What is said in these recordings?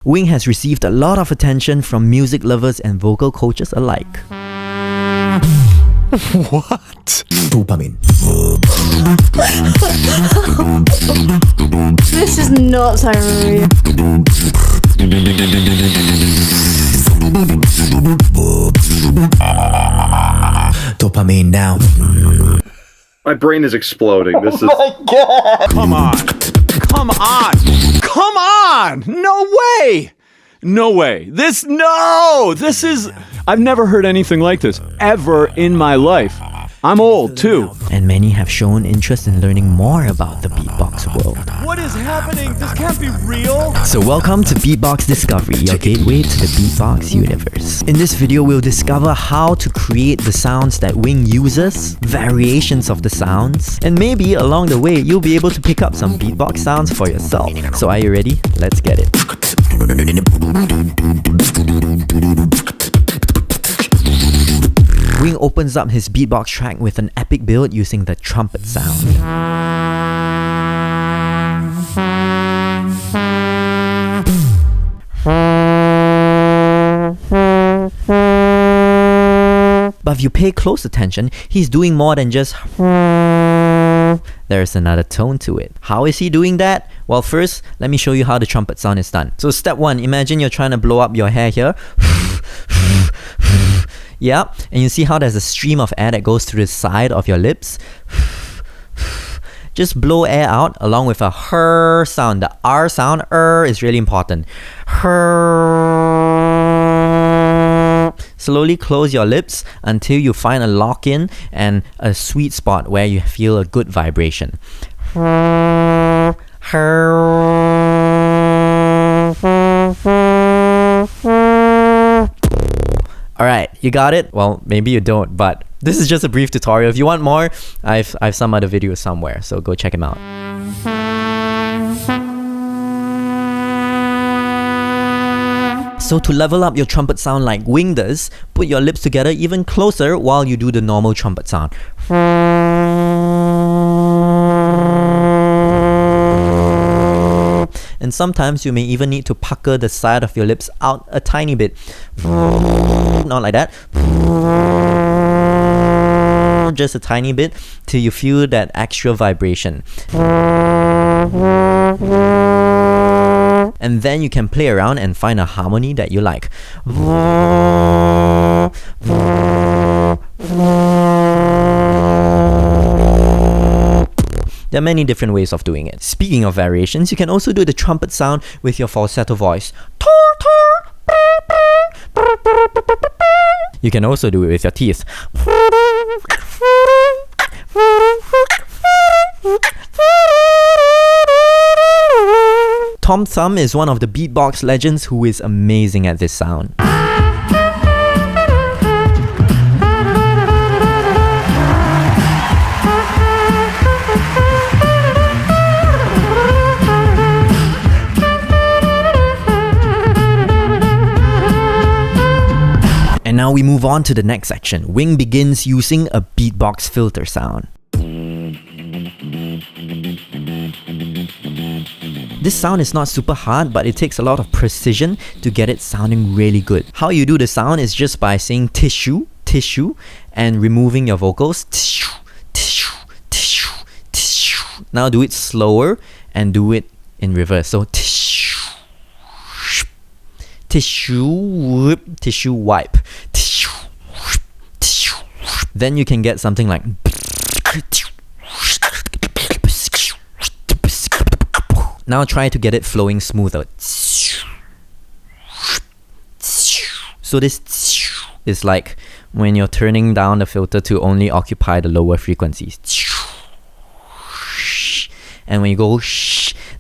Wing has received a lot of attention from music lovers and vocal coaches alike. What? Dopamine. This is not Siberia. Dopamine now. My brain is exploding. This is. My God! Come on! Come on! Come on! No way! No way. This is... I've never heard anything like this ever in my life. I'm old too. And many have shown interest in learning more about the beatbox world. What is happening? This can't be real. So welcome to Beatbox Discovery, your gateway to the beatbox universe. In this video, we'll discover how to create the sounds that Wing uses, variations of the sounds, and maybe along the way, you'll be able to pick up some beatbox sounds for yourself. So are you ready? Let's get it. Wing opens up his beatbox track with an epic build using the trumpet sound. But if you pay close attention, he's doing more than just there's another tone to it. How is he doing that? Well, first, let me show you how the trumpet sound is done. So step 1, imagine you're trying to blow up your hair here. Yeah, and you see how there's a stream of air that goes through the side of your lips. Just blow air out along with a her sound. The R sound, is really important. Her. Slowly close your lips until you find a lock-in and a sweet spot where you feel a good vibration. Her. Alright, you got it? Well, maybe you don't, but this is just a brief tutorial. If you want more, I've some other videos somewhere, so go check them out. So to level up your trumpet sound like Wing does, put your lips together even closer while you do the normal trumpet sound. And sometimes you may even need to pucker the side of your lips out a tiny bit. Not like that. Just a tiny bit till you feel that extra vibration. And then you can play around and find a harmony that you like. There are many different ways of doing it. Speaking of variations, you can also do the trumpet sound with your falsetto voice. You can also do it with your teeth. Tom Thumb is one of the beatbox legends who is amazing at this sound. And now we move on to the next section. Wing begins using a beatbox filter sound. This sound is not super hard, but it takes a lot of precision to get it sounding really good. How you do the sound is just by saying tissue, tissue, and removing your vocals. Tissue, tissue, tissue, tissue. Now do it slower and do it in reverse. So tissue, tissue, tissue wipe, tissue, tissue. Then you can get something like. Now try to get it flowing smoother. So this is like when you're turning down the filter to only occupy the lower frequencies. And when you go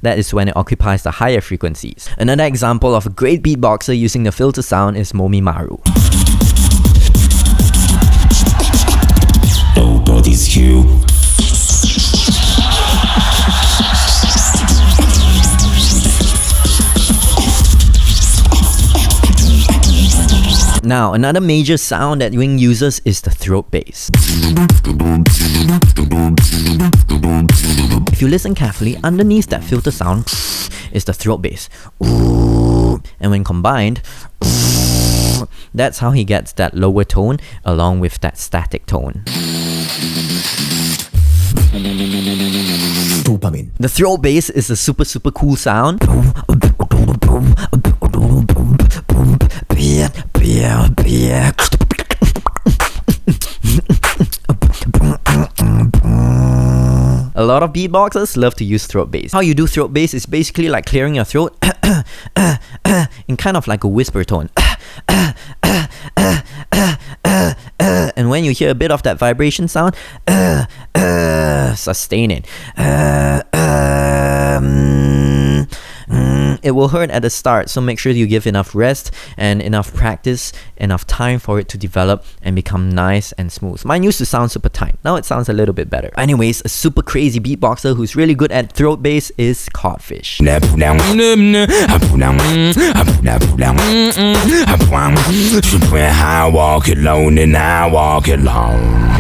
that is when it occupies the higher frequencies. Another example of a great beatboxer using the filter sound is Momi Maru. Nobody's here. Now, another major sound that Wing uses is the throat bass. If you listen carefully, underneath that filter sound is the throat bass. And when combined, that's how he gets that lower tone along with that static tone. Dopamine. The throat bass is a super cool sound. A lot of beatboxers love to use throat bass. How you do throat bass is basically like clearing your throat in kind of like a whisper tone. And when you hear a bit of that vibration sound, sustain it. It will hurt at the start, so make sure you give enough rest and enough practice, enough time for it to develop and become nice and smooth. Mine used to sound super tight. Now it sounds a little bit better. Anyways, a super crazy beatboxer who's really good at throat bass is Codfish.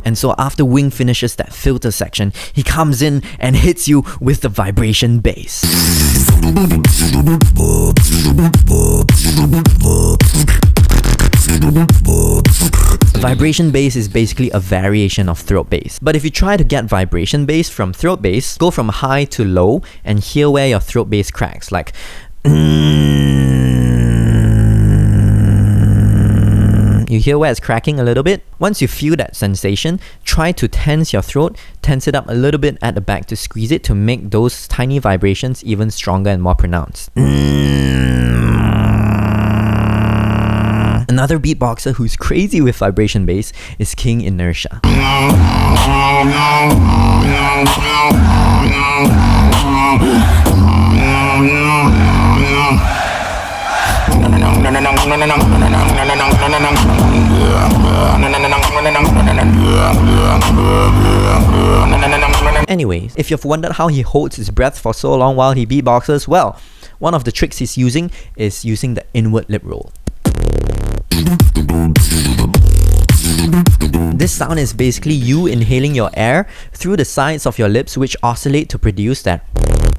And so after Wing finishes that filter section, he comes in and hits you with the vibration bass. Vibration bass is basically a variation of throat bass. But if you try to get vibration bass from throat bass, go from high to low and hear where your throat bass cracks, like you hear where it's cracking a little bit? Once you feel that sensation, try to tense your throat, tense it up a little bit at the back to squeeze it to make those tiny vibrations even stronger and more pronounced. Another beatboxer who's crazy with vibration bass is King Inertia. Anyways, if you've wondered how he holds his breath for so long while he beatboxes, well, one of the tricks he's using is using the inward lip roll. This sound is basically you inhaling your air through the sides of your lips, which oscillate to produce that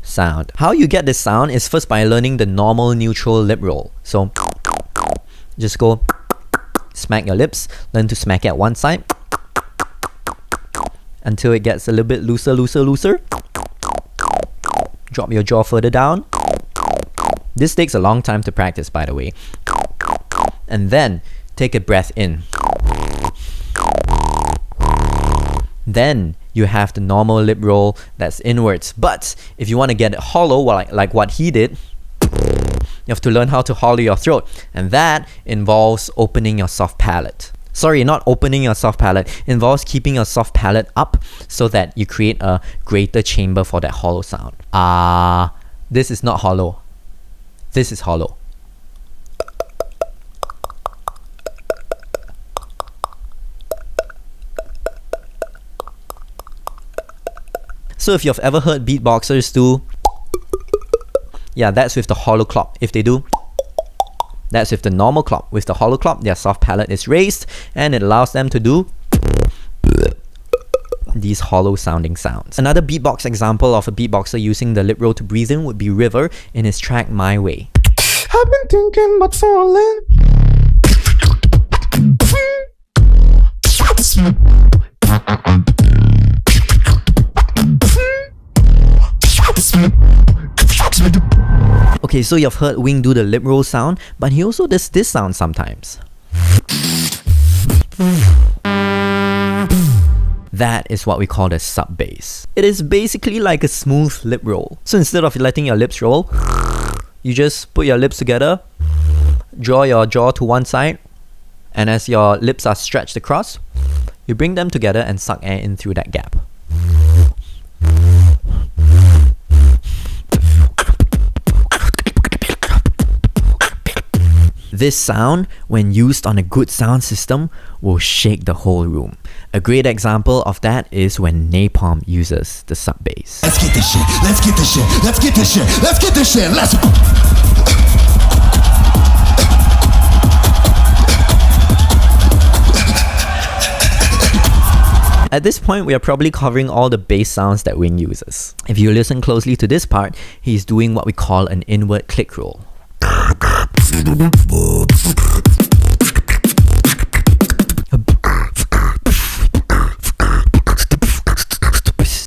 sound. How you get this sound is first by learning the normal neutral lip roll. So just go smack your lips, learn to smack it at one side until it gets a little bit looser. Drop your jaw further down. This takes a long time to practice, by the way. And then take a breath in. Then you have the normal lip roll that's inwards. But if you want to get it hollow, like what he did, you have to learn how to hollow your throat. And that involves opening your soft palate. Sorry, not opening your soft palate. It involves keeping your soft palate up so that you create a greater chamber for that hollow sound. This is not hollow. This is hollow. So if you've ever heard beatboxers do, yeah, that's with the hollow clop. If they do, that's with the normal clop. With the hollow clop, their soft palate is raised and it allows them to do these hollow sounding sounds. Another beatbox example of a beatboxer using the lip roll to breathe in would be River in his track My Way. I've been thinking about falling. Okay, so you've heard Wing do the lip roll sound, but he also does this sound sometimes. That is what we call the sub bass. It is basically like a smooth lip roll. So instead of letting your lips roll, you just put your lips together, draw your jaw to one side, and as your lips are stretched across, you bring them together and suck air in through that gap. This sound, when used on a good sound system, will shake the whole room. A great example of that is when Napalm uses the sub bass. Let's get this shit. Let's get this shit. Let's get this shit. Let's get this shit. Let's. At this point, we are probably covering all the bass sounds that Wing uses. If you listen closely to this part, he's doing what we call an inward click roll.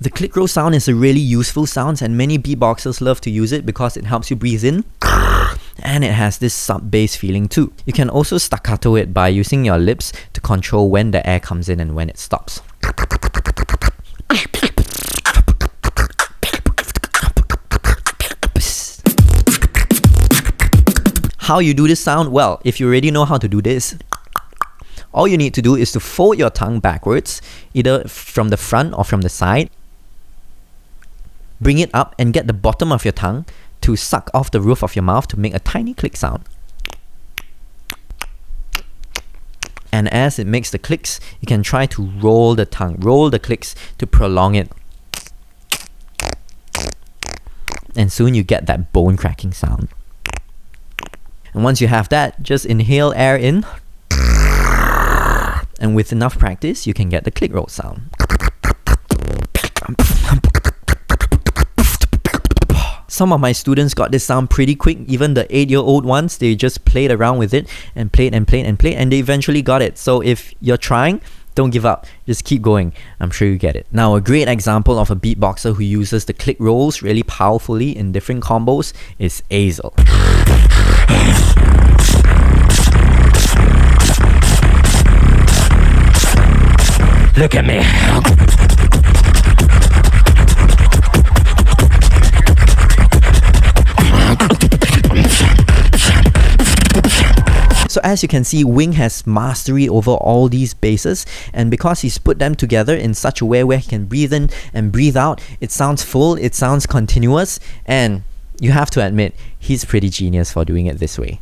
The click roll sound is a really useful sound, and many beatboxers love to use it because it helps you breathe in, and it has this sub-bass feeling too. You can also staccato it by using your lips to control when the air comes in and when it stops. How you do this sound? Well, if you already know how to do this, all you need to do is to fold your tongue backwards, either from the front or from the side. Bring it up and get the bottom of your tongue to suck off the roof of your mouth to make a tiny click sound. And as it makes the clicks, you can try to roll the tongue, roll the clicks to prolong it. And soon you get that bone cracking sound. And once you have that, just inhale air in. And with enough practice, you can get the click roll sound. Some of my students got this sound pretty quick. Even the 8-year-old ones, they just played around with it and played and played and played, and they eventually got it. So if you're trying, don't give up. Just keep going. I'm sure you get it. Now, a great example of a beatboxer who uses the click rolls really powerfully in different combos is Azel. Look at me. So as you can see, Wing has mastery over all these basses, and because he's put them together in such a way where he can breathe in and breathe out, it sounds full, it sounds continuous, and you have to admit, he's pretty genius for doing it this way.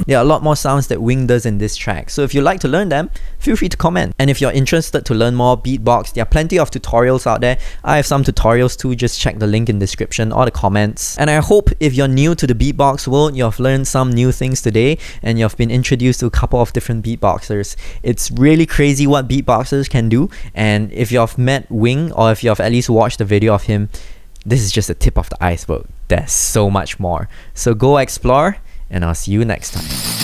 There are a lot more sounds that Wing does in this track, so if you'd like to learn them, feel free to comment. And if you're interested to learn more beatbox, there are plenty of tutorials out there. I have some tutorials too, just check the link in the description or the comments. And I hope if you're new to the beatbox world, you've learned some new things today and you've been introduced to a couple of different beatboxers. It's really crazy what beatboxers can do, and if you've met Wing or if you've at least watched a video of him, this is just the tip of the iceberg. There's so much more. So go explore, and I'll see you next time.